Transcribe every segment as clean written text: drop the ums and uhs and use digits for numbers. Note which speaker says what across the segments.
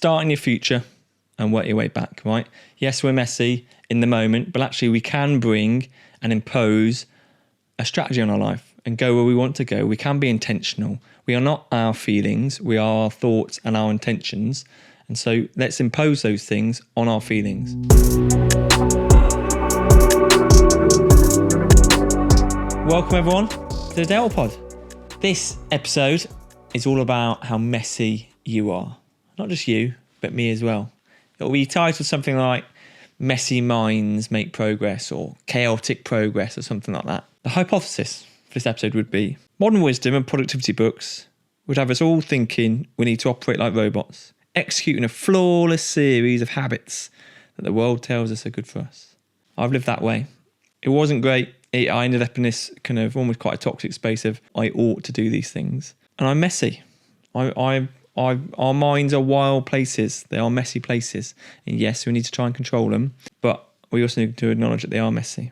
Speaker 1: start in your future and work your way back, right? Yes, we're messy in the moment, but actually we can bring and impose a strategy on our life and go where we want to go. We can be intentional. We are not our feelings. We are our thoughts and our intentions. And so let's impose those things on our feelings. Welcome everyone to the Delta Pod. This episode is all about how messy you are. Not just you, but me as well. It'll be titled something like Messy Minds Make Progress or Chaotic Progress or something like that. The hypothesis for this episode would be modern wisdom and productivity books would have us all thinking we need to operate like robots, executing a flawless series of habits that the world tells us are good for us. I've lived that way. It wasn't great. I ended up in this kind of almost quite a toxic space of I ought to do these things. And I'm messy. Our minds are wild places. They are messy places. And yes, we need to try and control them, but we also need to acknowledge that they are messy.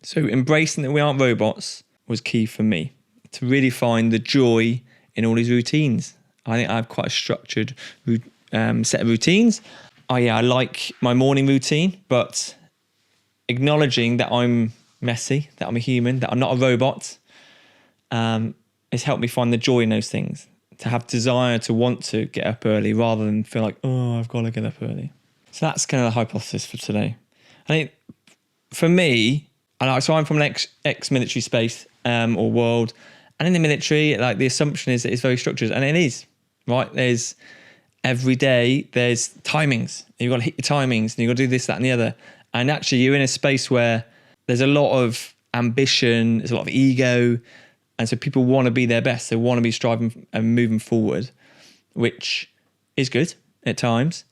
Speaker 1: So embracing that we aren't robots was key for me to really find the joy in all these routines. I think I have quite a structured set of routines. I like my morning routine, but acknowledging that I'm messy, that I'm a human, that I'm not a robot, has helped me find the joy in those things. To have desire to want to get up early rather than feel like, oh, I've got to get up early. So that's kind of the hypothesis for today. I think for me, so I'm from an ex-military space or world, and in the military, like the assumption is that it's very structured, and it is, right? There's every day, there's timings. You've got to hit your timings, and you've got to do this, that, and the other. And actually, you're in a space where there's a lot of ambition, there's a lot of ego, and so people want to be their best. They want to be striving and moving forward, which is good at times.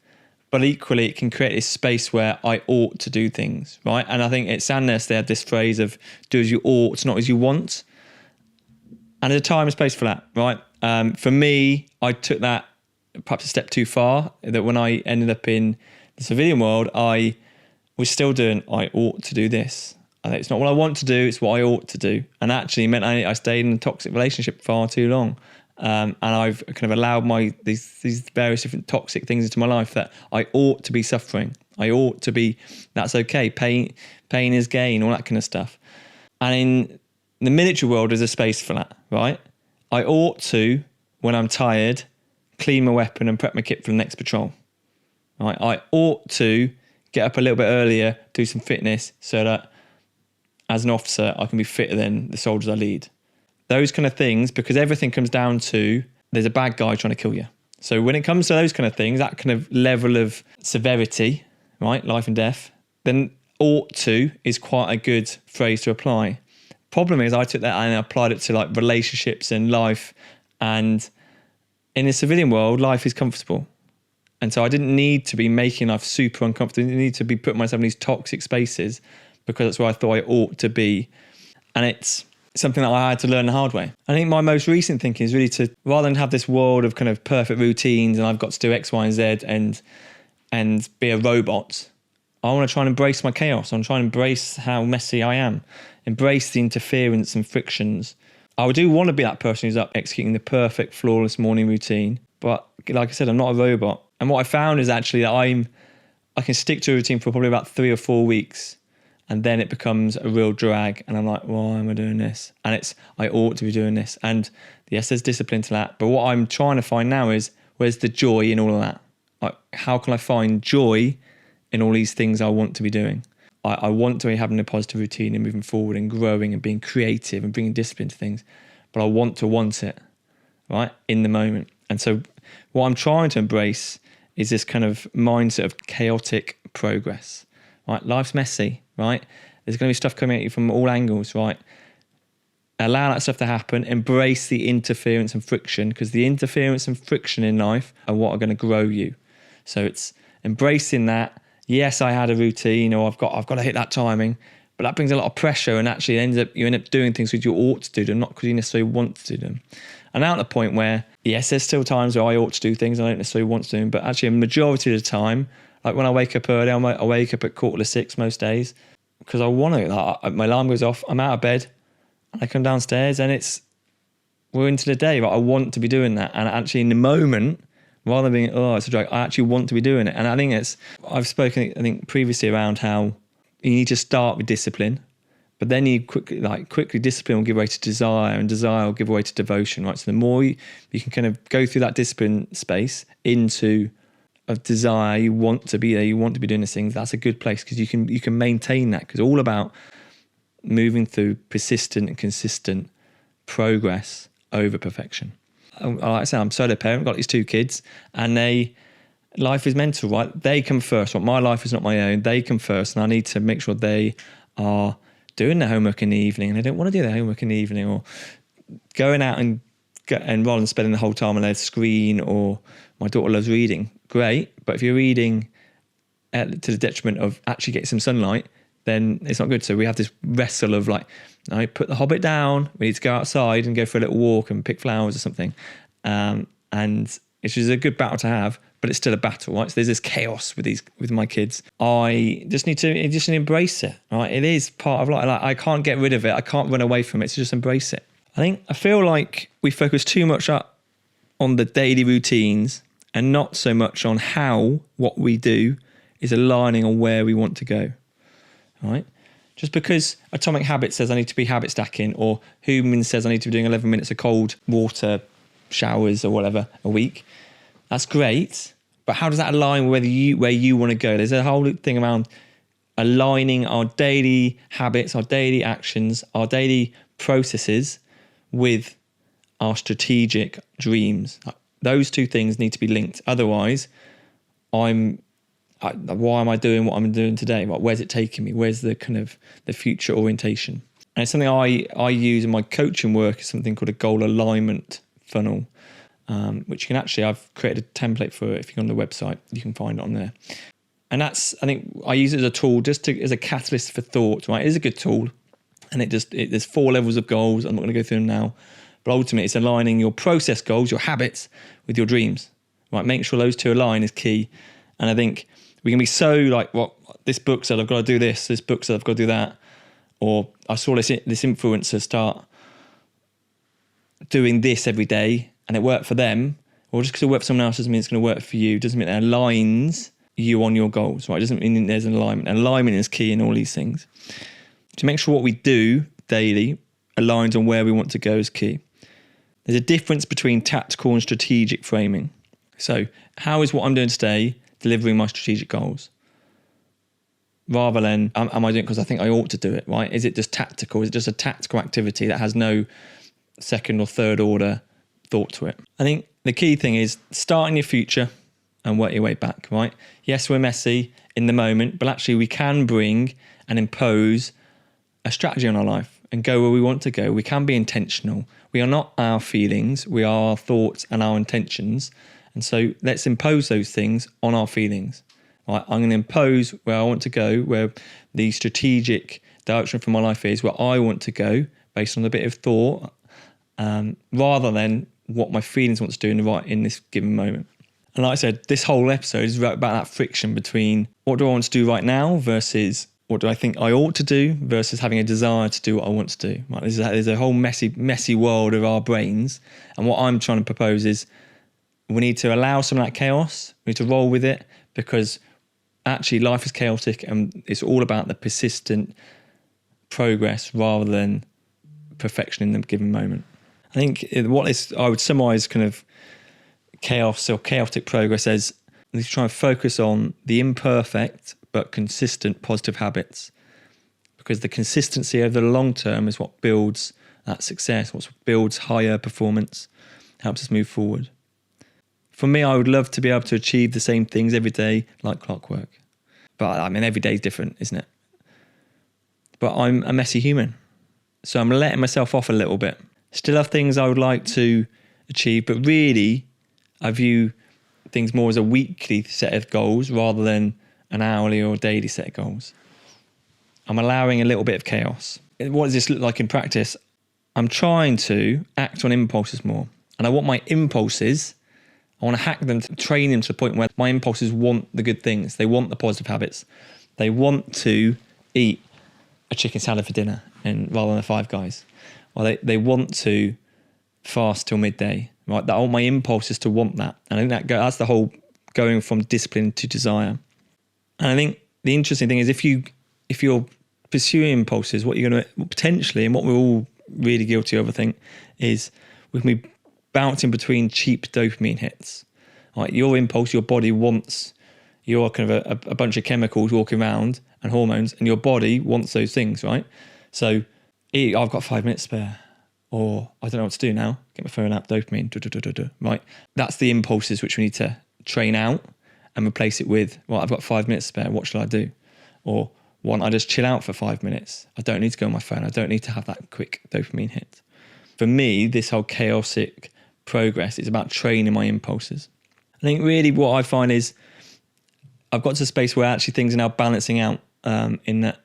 Speaker 1: But equally, it can create this space where I ought to do things, right? And I think at Sandness, they had this phrase of do as you ought, not as you want. And there's a time and space for that, right? For me, I took that perhaps a step too far, that when I ended up in the civilian world, I was still doing, I ought to do this. It's not what I want to do, it's what I ought to do. And actually meant I stayed in a toxic relationship far too long. And I've kind of allowed these various different toxic things into my life that I ought to be suffering. I ought to be, that's okay. Pain is gain, all that kind of stuff. And in the military world, there's a space for that, right? I ought to, when I'm tired, clean my weapon and prep my kit for the next patrol. Right? I ought to get up a little bit earlier, do some fitness so that as an officer, I can be fitter than the soldiers I lead. Those kind of things, because everything comes down to there's a bad guy trying to kill you. So when it comes to those kind of things, that kind of level of severity, right, life and death, then ought to is quite a good phrase to apply. Problem is I took that and I applied it to like relationships and life. And in the civilian world, life is comfortable. And so I didn't need to be making life super uncomfortable. I didn't need to be putting myself in these toxic spaces because that's where I thought I ought to be. And it's something that I had to learn the hard way. I think my most recent thinking is really to, rather than have this world of kind of perfect routines and I've got to do X, Y, and Z and be a robot, I want to try and embrace my chaos. I want to try and embrace how messy I am, embrace the interference and frictions. I do want to be that person who's up executing the perfect, flawless morning routine. But like I said, I'm not a robot. And what I found is actually that I can stick to a routine for probably about 3 or 4 weeks. And then it becomes a real drag. And I'm like, why am I doing this? And I ought to be doing this. And yes, there's discipline to that. But what I'm trying to find now is, where's the joy in all of that? Like, how can I find joy in all these things I want to be doing? I want to be having a positive routine and moving forward and growing and being creative and bringing discipline to things. But I want it, right, in the moment. And so what I'm trying to embrace is this kind of mindset of chaotic progress, right? Life's messy, right? There's going to be stuff coming at you from all angles, right? Allow that stuff to happen. Embrace the interference and friction, because the interference and friction in life are what are going to grow you. So it's embracing that. Yes, I had a routine, or I've got to hit that timing, but that brings a lot of pressure, and actually you end up doing things because you ought to do them, not because you necessarily want to do them. And now at the point where, yes, there's still times where I ought to do things I don't necessarily want to do them, but actually a majority of the time, like when I wake up early, I wake up at 5:45 most days because I want to. Like, my alarm goes off, I'm out of bed, and I come downstairs, and we're into the day, but I want to be doing that. And actually in the moment, rather than being, oh, it's a drag. I actually want to be doing it. And I think I've spoken, I think previously around how you need to start with discipline, but then you quickly discipline will give way to desire, and desire will give way to devotion, right? So the more you can kind of go through that discipline space into a desire, you want to be there, you want to be doing these things, that's a good place, because you can maintain that, because it's all about moving through persistent and consistent progress over perfection. Like I said, I'm solo parent, got these 2 kids, and life is mental, right? They come first. Right? My life is not my own. They come first, and I need to make sure they are doing their homework in the evening, and they don't want to do their homework in the evening, or going out and rather than spending the whole time on their screen, or my daughter loves reading. Great, but if you're reading to the detriment of actually getting some sunlight, then it's not good. So we have this wrestle of I put the Hobbit down, we need to go outside and go for a little walk and pick flowers or something. And which is a good battle to have, but it's still a battle, right? So there's this chaos with my kids. I just need to embrace it, right? It is part of life. I can't get rid of it. I can't run away from it. So just embrace it. I feel like we focus too much on the daily routines and not so much on how what we do is aligning on where we want to go. Right? Just because Atomic Habits says I need to be habit stacking, or Human says I need to be doing 11 minutes of cold water showers or whatever a week, that's great. But how does that align with where you want to go? There's a whole thing around aligning our daily habits, our daily actions, our daily processes with our strategic dreams. Those 2 things need to be linked. Otherwise, why am I doing what I'm doing today? Where's it taking me? Where's the kind of the future orientation? And it's something I use in my coaching work, is something called a goal alignment funnel, which you can I've created a template for it. If you go on the website, you can find it on there. And I think I use it as a tool, as a catalyst for thought, right? It is a good tool. And there's 4 levels of goals. I'm not going to go through them now. But ultimately, it's aligning your process goals, your habits, with your dreams, right? Making sure those 2 align is key. And I think we can be so this book said I've got to do this book said I've got to do that, or I saw this influencer start doing this every day and it worked for them, or just because it worked for someone else doesn't mean it's going to work for you. It doesn't mean it aligns you on your goals, right? It doesn't mean there's an alignment. And alignment is key in all these things. To make sure what we do daily aligns on where we want to go is key. There's a difference between tactical and strategic framing. So how is what I'm doing today delivering my strategic goals? Rather than, am I doing it because I think I ought to do it, right? Is it just tactical? Is it just a tactical activity that has no second or third order thought to it? I think the key thing is start in your future and work your way back, right? Yes, we're messy in the moment, but actually we can bring and impose a strategy on our life and go where we want to go. We can be intentional. We are not our feelings. We are our thoughts and our intentions. And so let's impose those things on our feelings. Right? I'm going to impose where I want to go, where the strategic direction for my life is, where I want to go based on a bit of thought, rather than what my feelings want to do in this given moment. And like I said, this whole episode is about that friction between what do I want to do right now versus what do I think I ought to do versus having a desire to do what I want to do. Right? There's a whole messy world of our brains. And what I'm trying to propose is we need to allow some of that chaos. We need to roll with it, because actually life is chaotic and it's all about the persistent progress rather than perfection in the given moment. I think I would summarize kind of chaos or chaotic progress as we try and focus on the imperfect but consistent positive habits, because the consistency over the long term is what builds that success, what builds higher performance, helps us move forward. For me, I would love to be able to achieve the same things every day like clockwork. But I mean, every day is different, isn't it? But I'm a messy human. So I'm letting myself off a little bit. Still have things I would like to achieve, but really I view things more as a weekly set of goals rather than an hourly or daily set of goals. I'm allowing a little bit of chaos. What does this look like in practice? I'm trying to act on impulses more. And I want my impulses, I want to hack them, to train them to the point where my impulses want the good things. They want the positive habits. They want to eat a chicken salad for dinner rather than a Five Guys. Or they want to fast till midday, right? That all my impulse is to want that. And I think that's the whole going from discipline to desire. And I think the interesting thing is if you're pursuing impulses, what you're going to potentially, and what we're all really guilty of, I think, is we can be bouncing between cheap dopamine hits. Right? Your impulse, your body wants your kind of a bunch of chemicals walking around and hormones, and your body wants those things, right? So I've got 5 minutes spare, or I don't know what to do now. Get my phone out, dopamine, right? That's the impulses which we need to train out and replace it with, well, I've got 5 minutes spare, what shall I do? Or I just chill out for 5 minutes. I don't need to go on my phone. I don't need to have that quick dopamine hit. For me, this whole chaotic progress is about training my impulses. I think really what I find is I've got to a space where actually things are now balancing out, in that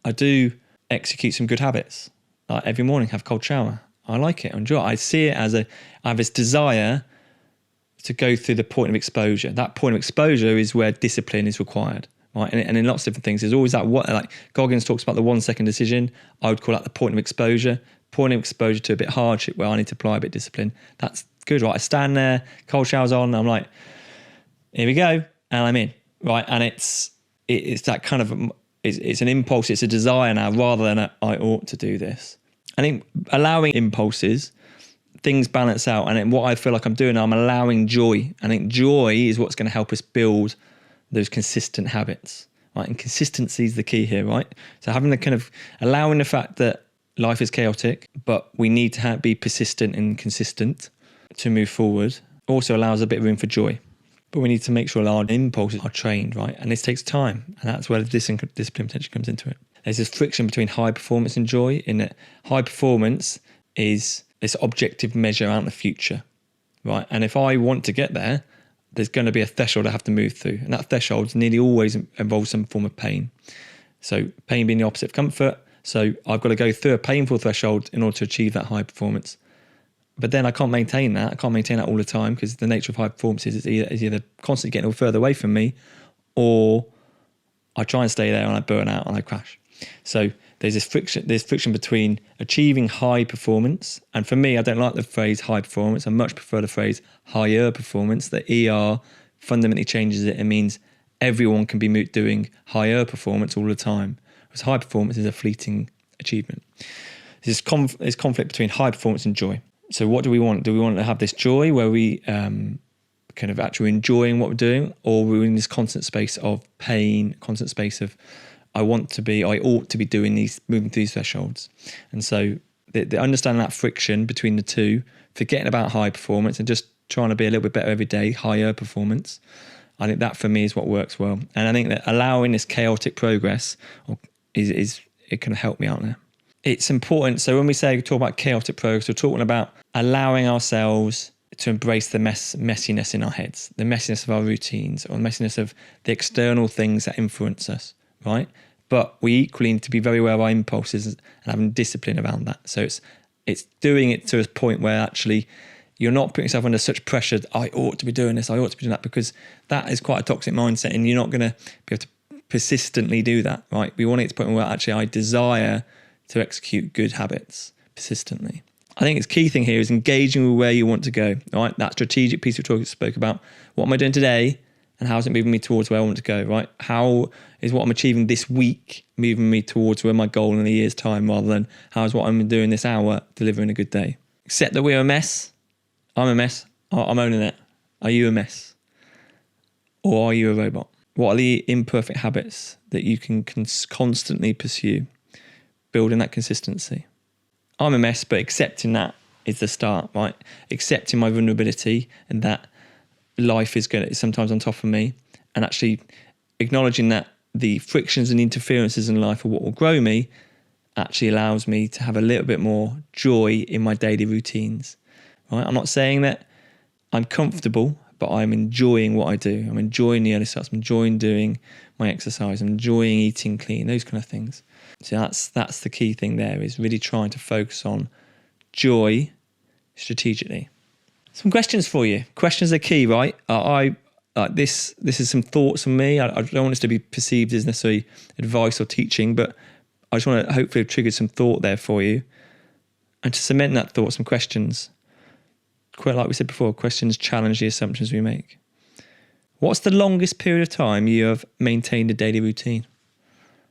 Speaker 1: I do execute some good habits. Like every morning, have a cold shower. I like it, I enjoy it. I see it as I have this desire to go through the point of exposure. That point of exposure is where discipline is required, right? And in lots of different things, there's always that, like Goggins talks about the 1 second decision. I would call that the point of exposure to a bit hardship where I need to apply a bit of discipline. That's good, right? I stand there, cold shower's on, I'm like, here we go, and I'm in, right? And it's that kind of, it's an impulse, it's a desire now rather than I ought to do this. I think allowing impulses, things balance out. And what I feel like I'm doing, I'm allowing joy. I think joy is what's going to help us build those consistent habits, right? And consistency is the key here, right? So having the kind of allowing the fact that life is chaotic, but we need to be persistent and consistent to move forward also allows a bit of room for joy. But we need to make sure our impulses are trained, right? And this takes time. And that's where the discipline potentially comes into it. There's this friction between high performance and joy, in that high performance is this objective measure out in the future, right? And if I want to get there, there's going to be a threshold I have to move through. And that threshold nearly always involves some form of pain. So pain being the opposite of comfort. So I've got to go through a painful threshold in order to achieve that high performance. But then I can't maintain that. I can't maintain that all the time, because the nature of high performance is either constantly getting further away from me, or I try and stay there and I burn out and I crash. So there's friction between achieving high performance. And for me, I don't like the phrase high performance. I much prefer the phrase higher performance. The ER fundamentally changes it. It means everyone can be doing higher performance all the time. Whereas high performance is a fleeting achievement. There's conflict between high performance and joy. So what do we want? Do we want to have this joy where we kind of actually enjoying what we're doing, or we're in this constant space of pain, constant space of I ought to be doing these, moving through these thresholds? And so the understanding that friction between the two, forgetting about high performance and just trying to be a little bit better every day, higher performance, I think that for me is what works well. And I think that allowing this chaotic progress is it can help me out there. It's important. So when we talk about chaotic progress, we're talking about allowing ourselves to embrace the messiness in our heads, the messiness of our routines, or the messiness of the external things that influence us, right? But we equally need to be very aware of our impulses and having discipline around that. So it's doing it to a point where actually you're not putting yourself under such pressure, I ought to be doing this, I ought to be doing that, because that is quite a toxic mindset, and you're not going to be able to persistently do that, right? We want it to the point where actually I desire to execute good habits persistently. I think its key thing here is engaging with where you want to go, right? That strategic piece we spoke about. What am I doing today, and how is it moving me towards where I want to go, right? How is what I'm achieving this week moving me towards where my goal in a year's time, rather than how is what I'm doing this hour delivering a good day? Accept that we're a mess. I'm a mess. I'm owning it. Are you a mess? Or are you a robot? What are the imperfect habits that you can constantly pursue? Building that consistency. I'm a mess, but accepting that is the start, right? Accepting my vulnerability and that life is sometimes on top of me, and actually acknowledging that the frictions and interferences in life are what will grow me actually allows me to have a little bit more joy in my daily routines, right? I'm not saying that I'm comfortable, but I'm enjoying what I do. I'm enjoying the early starts. I'm enjoying doing my exercise. I'm enjoying eating clean, those kind of things. So that's the key thing there, is really trying to focus on joy strategically. Some questions for you. Questions are key, right? This is some thoughts from me. I don't want this to be perceived as necessarily advice or teaching, but I just want to hopefully have triggered some thought there for you. And to cement that thought, some questions. quite like we said before, questions challenge the assumptions we make. What's the longest period of time you have maintained a daily routine?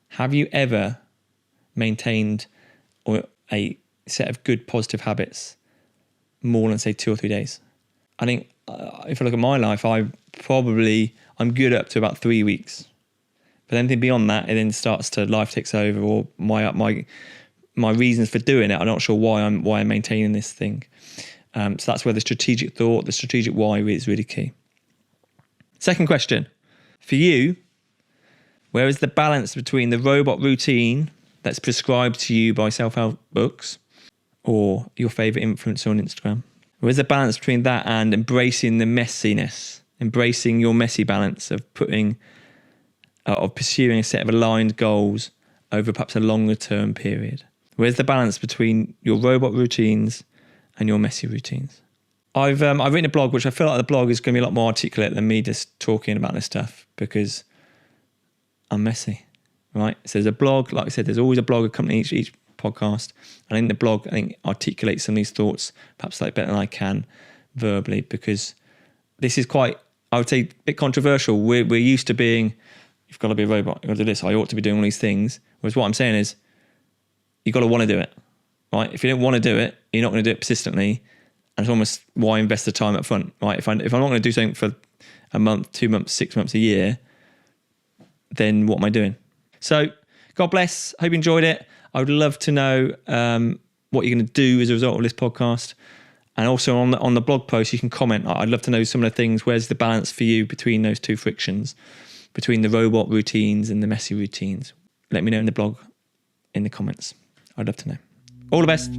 Speaker 1: Have you ever maintained a set of good positive habits more than say 2 or 3 days? I think if I look at my life, I'm good up to about 3 weeks. But anything beyond that, it then starts to, life takes over, or my reasons for doing it, I'm not sure why I'm maintaining this thing. So that's where the strategic thought, the strategic why is really key. Second question, for you, where is the balance between the robot routine that's prescribed to you by self-help books or your favourite influencer on Instagram? Where's the balance between that and embracing the messiness, embracing your messy balance of pursuing a set of aligned goals over perhaps a longer term period? Where's the balance between your robot routines and your messy routines? I've written a blog, which I feel like the blog is going to be a lot more articulate than me just talking about this stuff, because I'm messy, right? So there's a blog, like I said, there's always a blog accompanying each podcast. And in the blog, I think, articulates some of these thoughts perhaps like better than I can verbally, because this is quite, I would say, a bit controversial. We're used to being, you've got to be a robot, you've got to do this, I ought to be doing all these things. Whereas what I'm saying is, you've got to want to do it, right? If you don't want to do it, you're not going to do it persistently. And it's almost why invest the time up front, right? If I'm not going to do something for a month, 2 months, 6 months, a year, then what am I doing? So God bless. Hope you enjoyed it. I would love to know what you're going to do as a result of this podcast. And also on the blog post, you can comment. I'd love to know some of the things. Where's the balance for you between those two frictions, between the robot routines and the messy routines? Let me know in the blog, in the comments. I'd love to know. All the best.